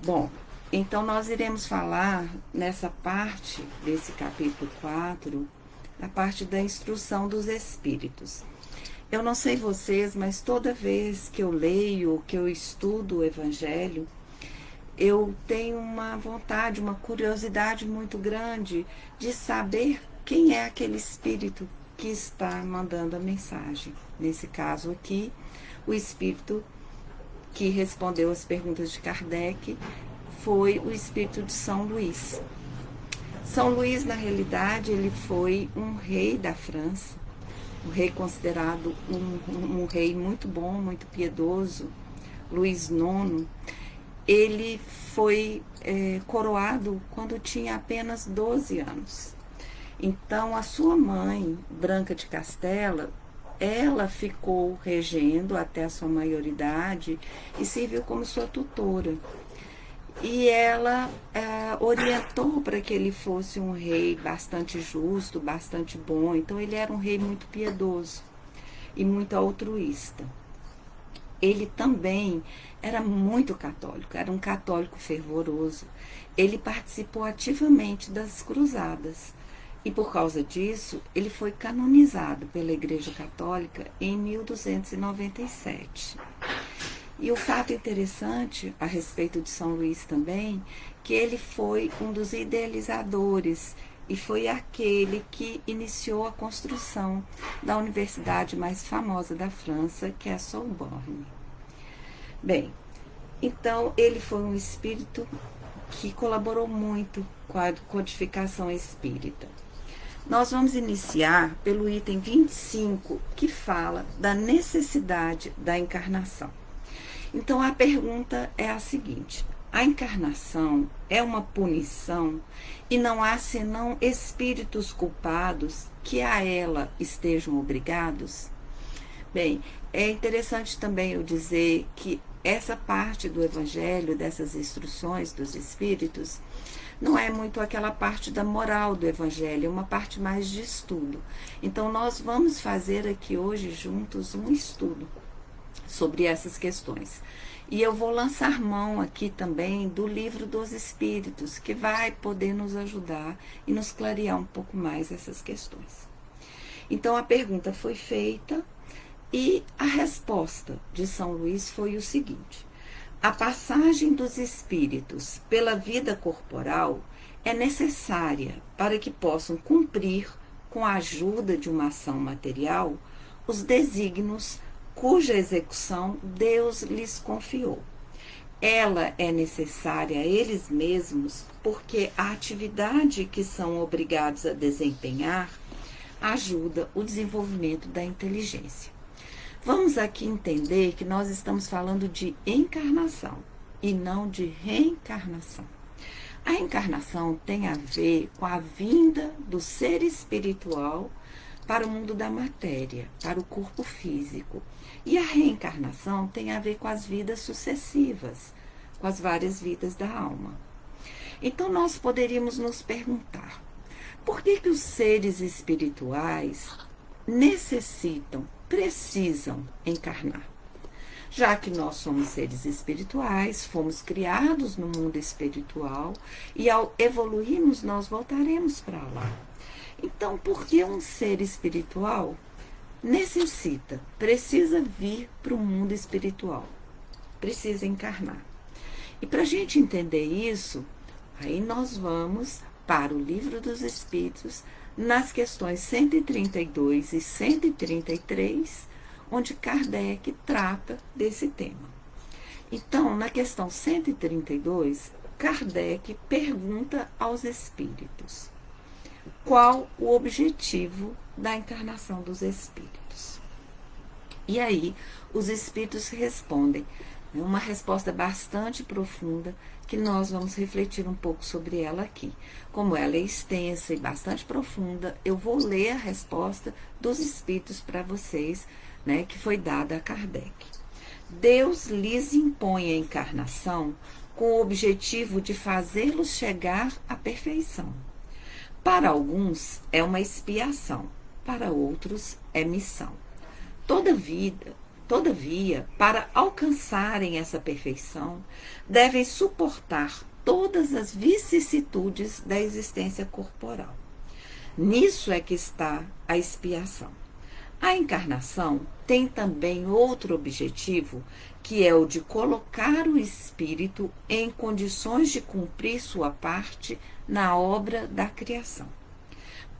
Bom, então nós iremos falar nessa parte desse capítulo 4, a parte da instrução dos espíritos. Eu não sei vocês, mas toda vez que eu leio, que eu estudo o Evangelho, eu tenho uma vontade, uma curiosidade muito grande de saber quem é aquele espírito que está mandando a mensagem. Nesse caso aqui, o espírito que respondeu as perguntas de Kardec foi o espírito de São Luís. São Luís, na realidade, ele foi um rei da França, um rei considerado um rei muito bom, muito piedoso, Luís IX. Ele foi coroado quando tinha apenas 12 anos. Então, a sua mãe, Branca de Castela, ela ficou regendo até a sua maioridade e serviu como sua tutora. E ela orientou para que ele fosse um rei bastante justo, bastante bom. Então, ele era um rei muito piedoso e muito altruísta. Ele também era muito católico, era um católico fervoroso. Ele participou ativamente das cruzadas. E por causa disso, ele foi canonizado pela Igreja Católica em 1297. E o fato interessante a respeito de São Luís também, que ele foi um dos idealizadores e foi aquele que iniciou a construção da universidade mais famosa da França, que é a Sorbonne. Bem, então ele foi um espírito que colaborou muito com a codificação espírita. Nós vamos iniciar pelo item 25, que fala da necessidade da encarnação. Então, a pergunta é a seguinte: a encarnação é uma punição e não há senão espíritos culpados que a ela estejam obrigados? Bem, é interessante também eu dizer que essa parte do Evangelho, dessas instruções dos espíritos, não é muito aquela parte da moral do Evangelho, é uma parte mais de estudo. Então, nós vamos fazer aqui hoje juntos um estudo sobre essas questões. E eu vou lançar mão aqui também do Livro dos Espíritos, que vai poder nos ajudar e nos clarear um pouco mais essas questões. Então, a pergunta foi feita e a resposta de São Luís foi o seguinte: a passagem dos espíritos pela vida corporal é necessária para que possam cumprir, com a ajuda de uma ação material, os desígnios cuja execução Deus lhes confiou. Ela é necessária a eles mesmos porque a atividade que são obrigados a desempenhar ajuda o desenvolvimento da inteligência. Vamos aqui entender que nós estamos falando de encarnação e não de reencarnação. A encarnação tem a ver com a vinda do ser espiritual para o mundo da matéria, para o corpo físico. E a reencarnação tem a ver com as vidas sucessivas, com as várias vidas da alma. Então nós poderíamos nos perguntar: por que os seres espirituais precisam encarnar? Já que nós somos seres espirituais, fomos criados no mundo espiritual e ao evoluirmos nós voltaremos para lá. Então, por que um ser espiritual precisa vir para o mundo espiritual? Precisa encarnar. E para a gente entender isso, aí nós vamos para o Livro dos Espíritos, nas questões 132 e 133, onde Kardec trata desse tema. Então, na questão 132, Kardec pergunta aos espíritos: qual o objetivo da encarnação dos espíritos? E aí, os espíritos respondem, uma resposta bastante profunda, que nós vamos refletir um pouco sobre ela aqui. Como ela é extensa e bastante profunda, eu vou ler a resposta dos espíritos para vocês, né, que foi dada a Kardec. Deus lhes impõe a encarnação com o objetivo de fazê-los chegar à perfeição. Para alguns é uma expiação, para outros é missão. Toda vida Todavia, para alcançarem essa perfeição, devem suportar todas as vicissitudes da existência corporal. Nisso é que está a expiação. A encarnação tem também outro objetivo, que é o de colocar o espírito em condições de cumprir sua parte na obra da criação.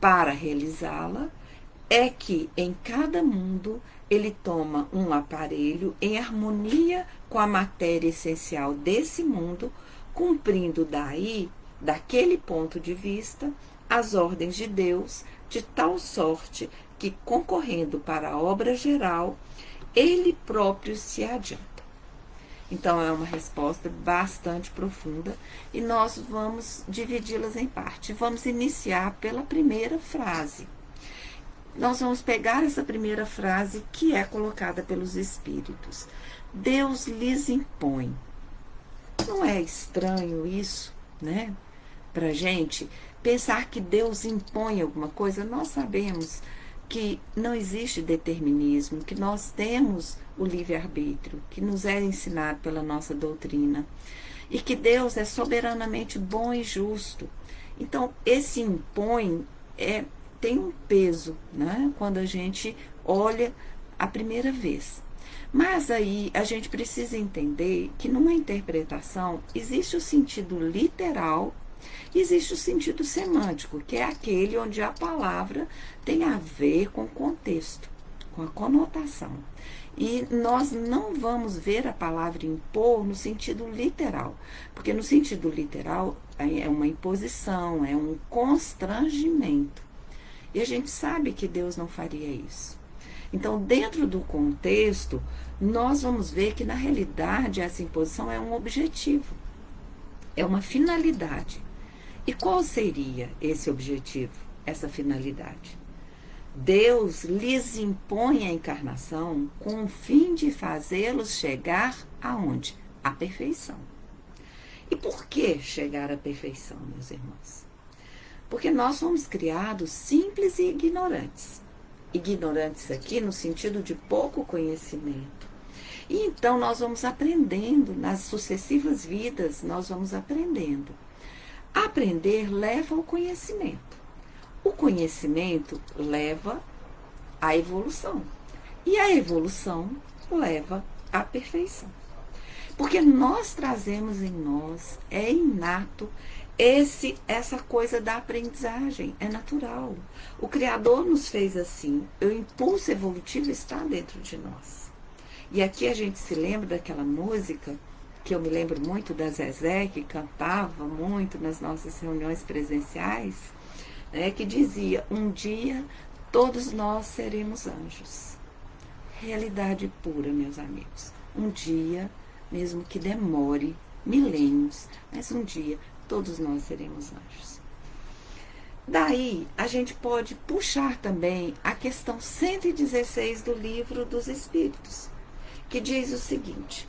Para realizá-la, é que em cada mundo ele toma um aparelho em harmonia com a matéria essencial desse mundo, cumprindo daí, daquele ponto de vista, as ordens de Deus, de tal sorte que, concorrendo para a obra geral, ele próprio se adianta. Então, é uma resposta bastante profunda e nós vamos dividi-las em parte. Vamos iniciar pela primeira frase. Nós vamos pegar essa primeira frase que é colocada pelos Espíritos. Deus lhes impõe. Não é estranho isso, né? Pra gente pensar que Deus impõe alguma coisa. Nós sabemos que não existe determinismo, que nós temos o livre-arbítrio, que nos é ensinado pela nossa doutrina, e que Deus é soberanamente bom e justo. Então, esse impõe tem um peso, né, quando a gente olha a primeira vez. Mas aí a gente precisa entender que numa interpretação existe o sentido literal, existe o sentido semântico, que é aquele onde a palavra tem a ver com o contexto, com a conotação. E nós não vamos ver a palavra impor no sentido literal, porque no sentido literal é uma imposição, é um constrangimento. E a gente sabe que Deus não faria isso. Então, dentro do contexto, nós vamos ver que, na realidade, essa imposição é um objetivo, é uma finalidade. E qual seria esse objetivo, essa finalidade? Deus lhes impõe a encarnação com o fim de fazê-los chegar aonde? À perfeição. E por que chegar à perfeição, meus irmãos? Porque nós fomos criados simples e ignorantes. Ignorantes aqui no sentido de pouco conhecimento. E então nós vamos aprendendo, nas sucessivas vidas, nós vamos aprendendo. Aprender leva ao conhecimento. O conhecimento leva à evolução. E a evolução leva à perfeição. Porque nós trazemos em nós, é inato, essa coisa da aprendizagem, é natural. O Criador nos fez assim, o impulso evolutivo está dentro de nós. E aqui a gente se lembra daquela música, que eu me lembro muito da Zezé, que cantava muito nas nossas reuniões presenciais, né, que dizia, um dia todos nós seremos anjos. Realidade pura, meus amigos. Um dia, mesmo que demore milênios, mas um dia todos nós seremos anjos. Daí, a gente pode puxar também a questão 116 do Livro dos Espíritos, que diz o seguinte: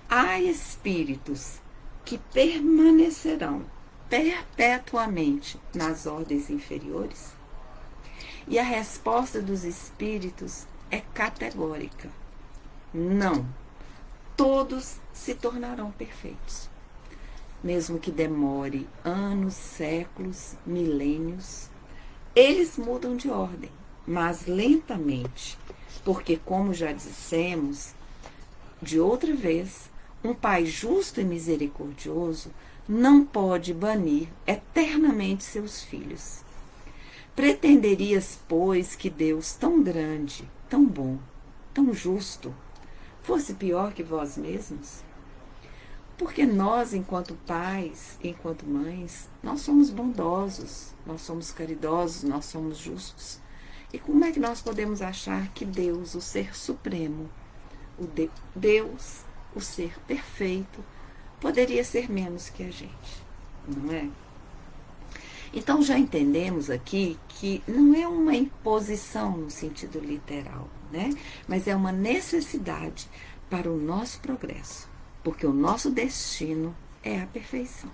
há espíritos que permanecerão perpetuamente nas ordens inferiores? E a resposta dos espíritos é categórica: não. Todos se tornarão perfeitos. Mesmo que demore anos, séculos, milênios, eles mudam de ordem, mas lentamente, porque, como já dissemos de outra vez, um Pai justo e misericordioso não pode banir eternamente seus filhos. Pretenderias, pois, que Deus tão grande, tão bom, tão justo, fosse pior que vós mesmos? Porque nós, enquanto pais, enquanto mães, nós somos bondosos, nós somos caridosos, nós somos justos. E como é que nós podemos achar que Deus, o Ser Supremo, Deus, o Ser Perfeito, poderia ser menos que a gente? Não é? Então já entendemos aqui que não é uma imposição no sentido literal, né? Mas é uma necessidade para o nosso progresso, porque o nosso destino é a perfeição.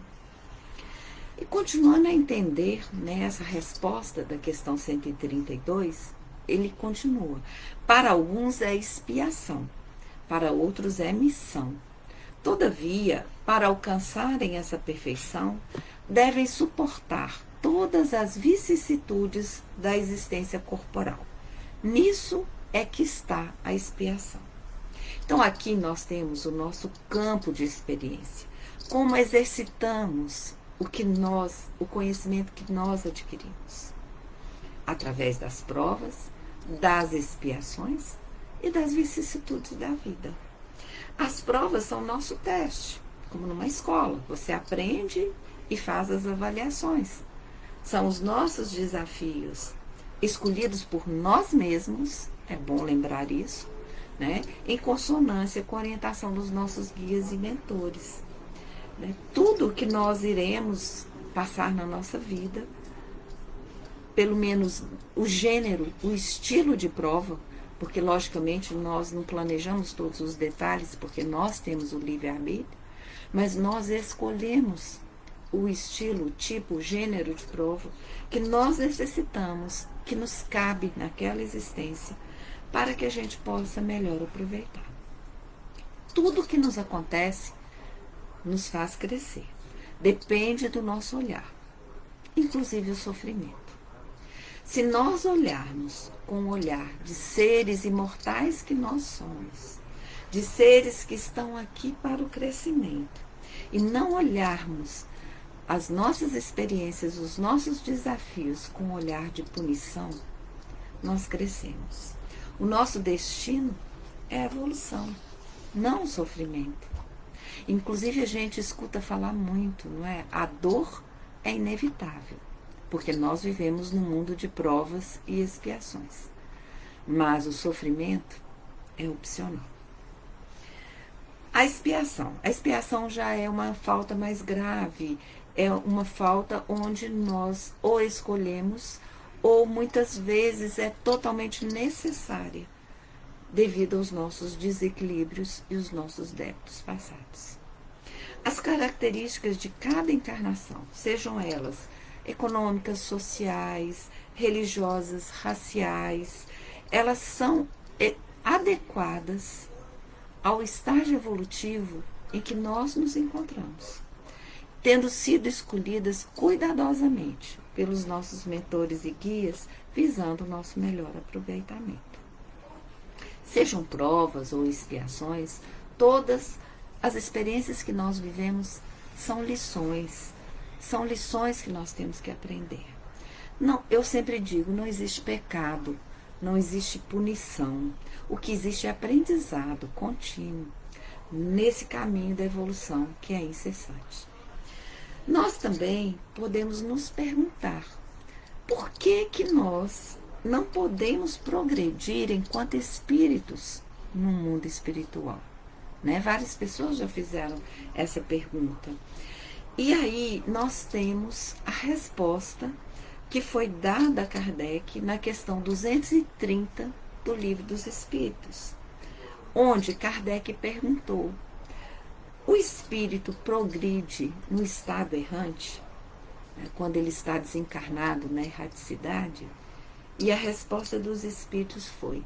E continuando a entender, né, essa resposta da questão 132, ele continua. Para alguns é expiação, para outros é missão. Todavia, para alcançarem essa perfeição, devem suportar todas as vicissitudes da existência corporal. Nisso é que está a expiação. Então aqui nós temos o nosso campo de experiência. Como exercitamos o conhecimento que nós adquirimos? Através das provas, das expiações e das vicissitudes da vida. As provas são nosso teste, como numa escola. Você aprende e faz as avaliações. São os nossos desafios, escolhidos por nós mesmos, é bom lembrar isso, né? Em consonância com a orientação dos nossos guias e mentores. Né? Tudo que nós iremos passar na nossa vida, pelo menos o gênero, o estilo de prova, porque logicamente nós não planejamos todos os detalhes, porque nós temos o livre-arbítrio, mas nós escolhemos o estilo, o tipo, o gênero de prova que nós necessitamos, que nos cabe naquela existência, para que a gente possa melhor aproveitar. Tudo que nos acontece nos faz crescer. Depende do nosso olhar, inclusive o sofrimento. Se nós olharmos com o olhar de seres imortais que nós somos, de seres que estão aqui para o crescimento, e não olharmos as nossas experiências, os nossos desafios com um olhar de punição, nós crescemos. O nosso destino é a evolução, não o sofrimento. Inclusive a gente escuta falar muito, não é? A dor é inevitável, porque nós vivemos num mundo de provas e expiações. Mas o sofrimento é opcional. A expiação já é uma falta mais grave, é uma falta onde nós ou escolhemos ou muitas vezes é totalmente necessária devido aos nossos desequilíbrios e os nossos débitos passados. As características de cada encarnação, sejam elas econômicas, sociais, religiosas, raciais, elas são adequadas ao estágio evolutivo em que nós nos encontramos, tendo sido escolhidas cuidadosamente pelos nossos mentores e guias, visando o nosso melhor aproveitamento. Sejam provas ou expiações, todas as experiências que nós vivemos são lições que nós temos que aprender. Não, eu sempre digo, não existe pecado, não existe punição. O que existe é aprendizado contínuo nesse caminho da evolução que é incessante. Nós também podemos nos perguntar por que nós não podemos progredir enquanto espíritos no mundo espiritual. Né? Várias pessoas já fizeram essa pergunta. E aí nós temos a resposta que foi dada a Kardec na questão 230 do Livro dos Espíritos, onde Kardec perguntou: o espírito progride no estado errante, né, quando ele está desencarnado na erraticidade? E a resposta dos espíritos foi: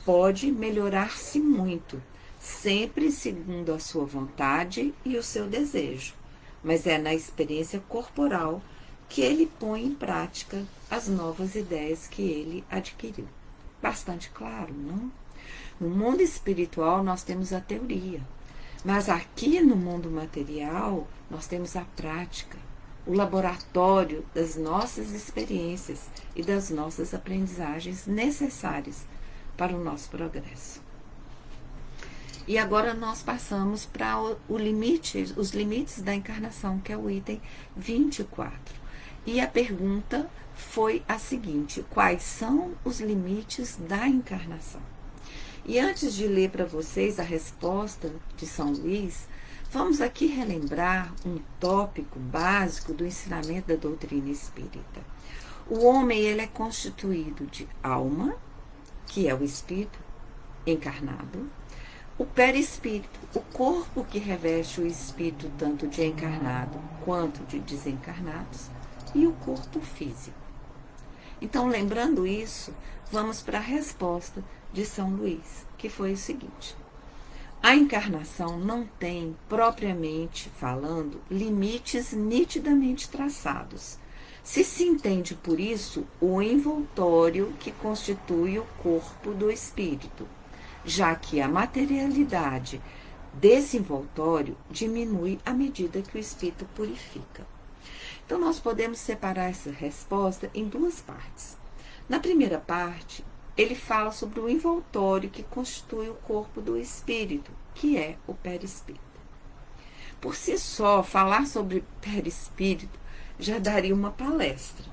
pode melhorar-se muito, sempre segundo a sua vontade e o seu desejo, mas é na experiência corporal que ele põe em prática as novas ideias que ele adquiriu. Bastante claro, não? No mundo espiritual nós temos a teoria, mas aqui no mundo material nós temos a prática, o laboratório das nossas experiências e das nossas aprendizagens necessárias para o nosso progresso. E agora nós passamos para os limites da encarnação, que é o item 24. E a pergunta foi a seguinte: quais são os limites da encarnação? E antes de ler para vocês a resposta de São Luís, vamos aqui relembrar um tópico básico do ensinamento da doutrina espírita. O homem, ele é constituído de alma, que é o espírito encarnado, o perispírito, o corpo que reveste o espírito tanto de encarnado quanto de desencarnados, e o corpo físico. Então, lembrando isso, vamos para a resposta de São Luís, que foi o seguinte: A encarnação não tem, propriamente falando, limites nitidamente traçados. Se entende por isso o envoltório que constitui o corpo do espírito, já que a materialidade desse envoltório diminui à medida que o espírito purifica. Então, nós podemos separar essa resposta em duas partes. Na primeira parte, ele fala sobre o envoltório que constitui o corpo do espírito, que é o perispírito. Por si só, falar sobre perispírito já daria uma palestra.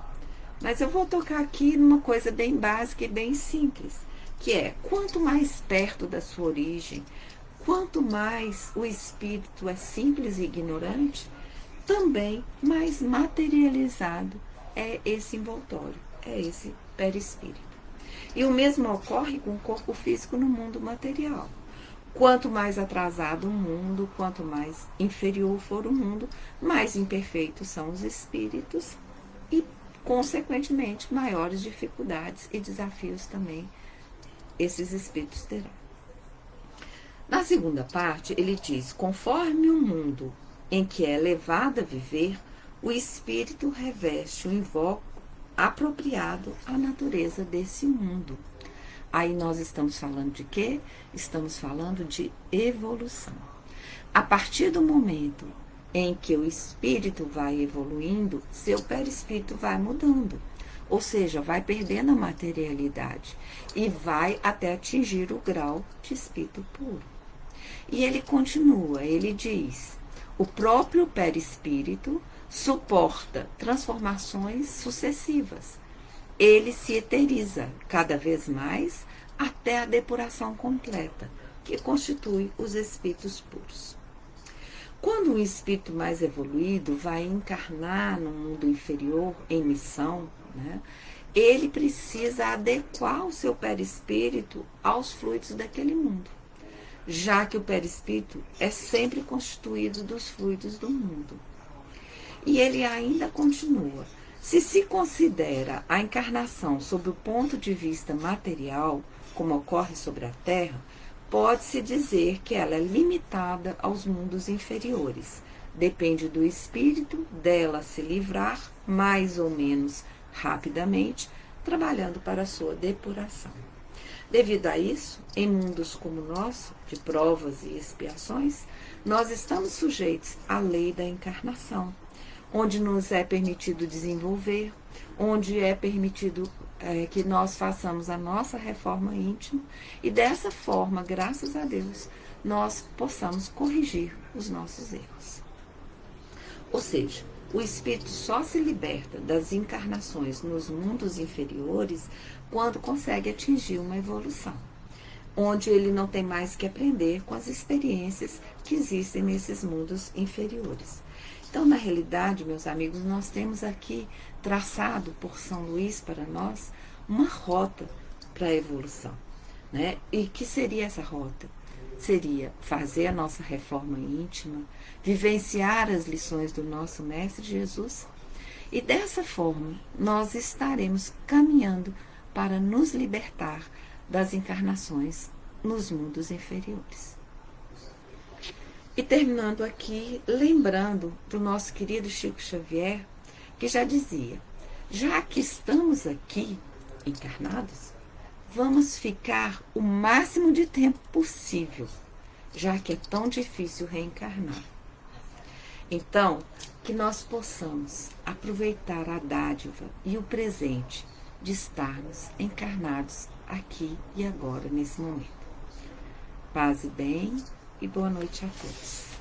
Mas eu vou tocar aqui numa coisa bem básica e bem simples, que é, quanto mais perto da sua origem, quanto mais o espírito é simples e ignorante, também mais materializado é esse envoltório, é esse perispírito. E o mesmo ocorre com o corpo físico no mundo material. Quanto mais atrasado o mundo, quanto mais inferior for o mundo, mais imperfeitos são os espíritos e, consequentemente, maiores dificuldades e desafios também esses espíritos terão. Na segunda parte, ele diz: conforme o mundo em que é levado a viver, o espírito reveste o invólucro apropriado à natureza desse mundo. Aí nós estamos falando de quê? Estamos falando de evolução. A partir do momento em que o espírito vai evoluindo, seu perispírito vai mudando. Ou seja, vai perdendo a materialidade e vai até atingir o grau de espírito puro. E ele continua, ele diz: o próprio perispírito suporta transformações sucessivas. Ele se eteriza cada vez mais até a depuração completa, que constitui os espíritos puros. Quando um espírito mais evoluído vai encarnar no mundo inferior em missão, ele precisa adequar o seu perispírito aos fluidos daquele mundo, já que o perispírito é sempre constituído dos fluidos do mundo. E ele ainda continua: se considera a encarnação sob o ponto de vista material, como ocorre sobre a Terra, pode-se dizer que ela é limitada aos mundos inferiores. Depende do espírito dela se livrar mais ou menos rapidamente, trabalhando para a sua depuração. Devido a isso, em mundos como o nosso, de provas e expiações, nós estamos sujeitos à lei da encarnação, onde nos é permitido desenvolver, onde é permitido que nós façamos a nossa reforma íntima e dessa forma, graças a Deus, nós possamos corrigir os nossos erros. Ou seja, o espírito só se liberta das encarnações nos mundos inferiores quando consegue atingir uma evolução, onde ele não tem mais que aprender com as experiências que existem nesses mundos inferiores. Então, na realidade, meus amigos, nós temos aqui traçado por São Luís para nós uma rota para a evolução, né? E que seria essa rota? Seria fazer a nossa reforma íntima, vivenciar as lições do nosso Mestre Jesus, e dessa forma nós estaremos caminhando para nos libertar das encarnações nos mundos inferiores. E terminando aqui, lembrando do nosso querido Chico Xavier, que já dizia: já que estamos aqui encarnados, vamos ficar o máximo de tempo possível, já que é tão difícil reencarnar. Então, que nós possamos aproveitar a dádiva e o presente de estarmos encarnados aqui e agora, nesse momento. Paz e bem, e boa noite a todos.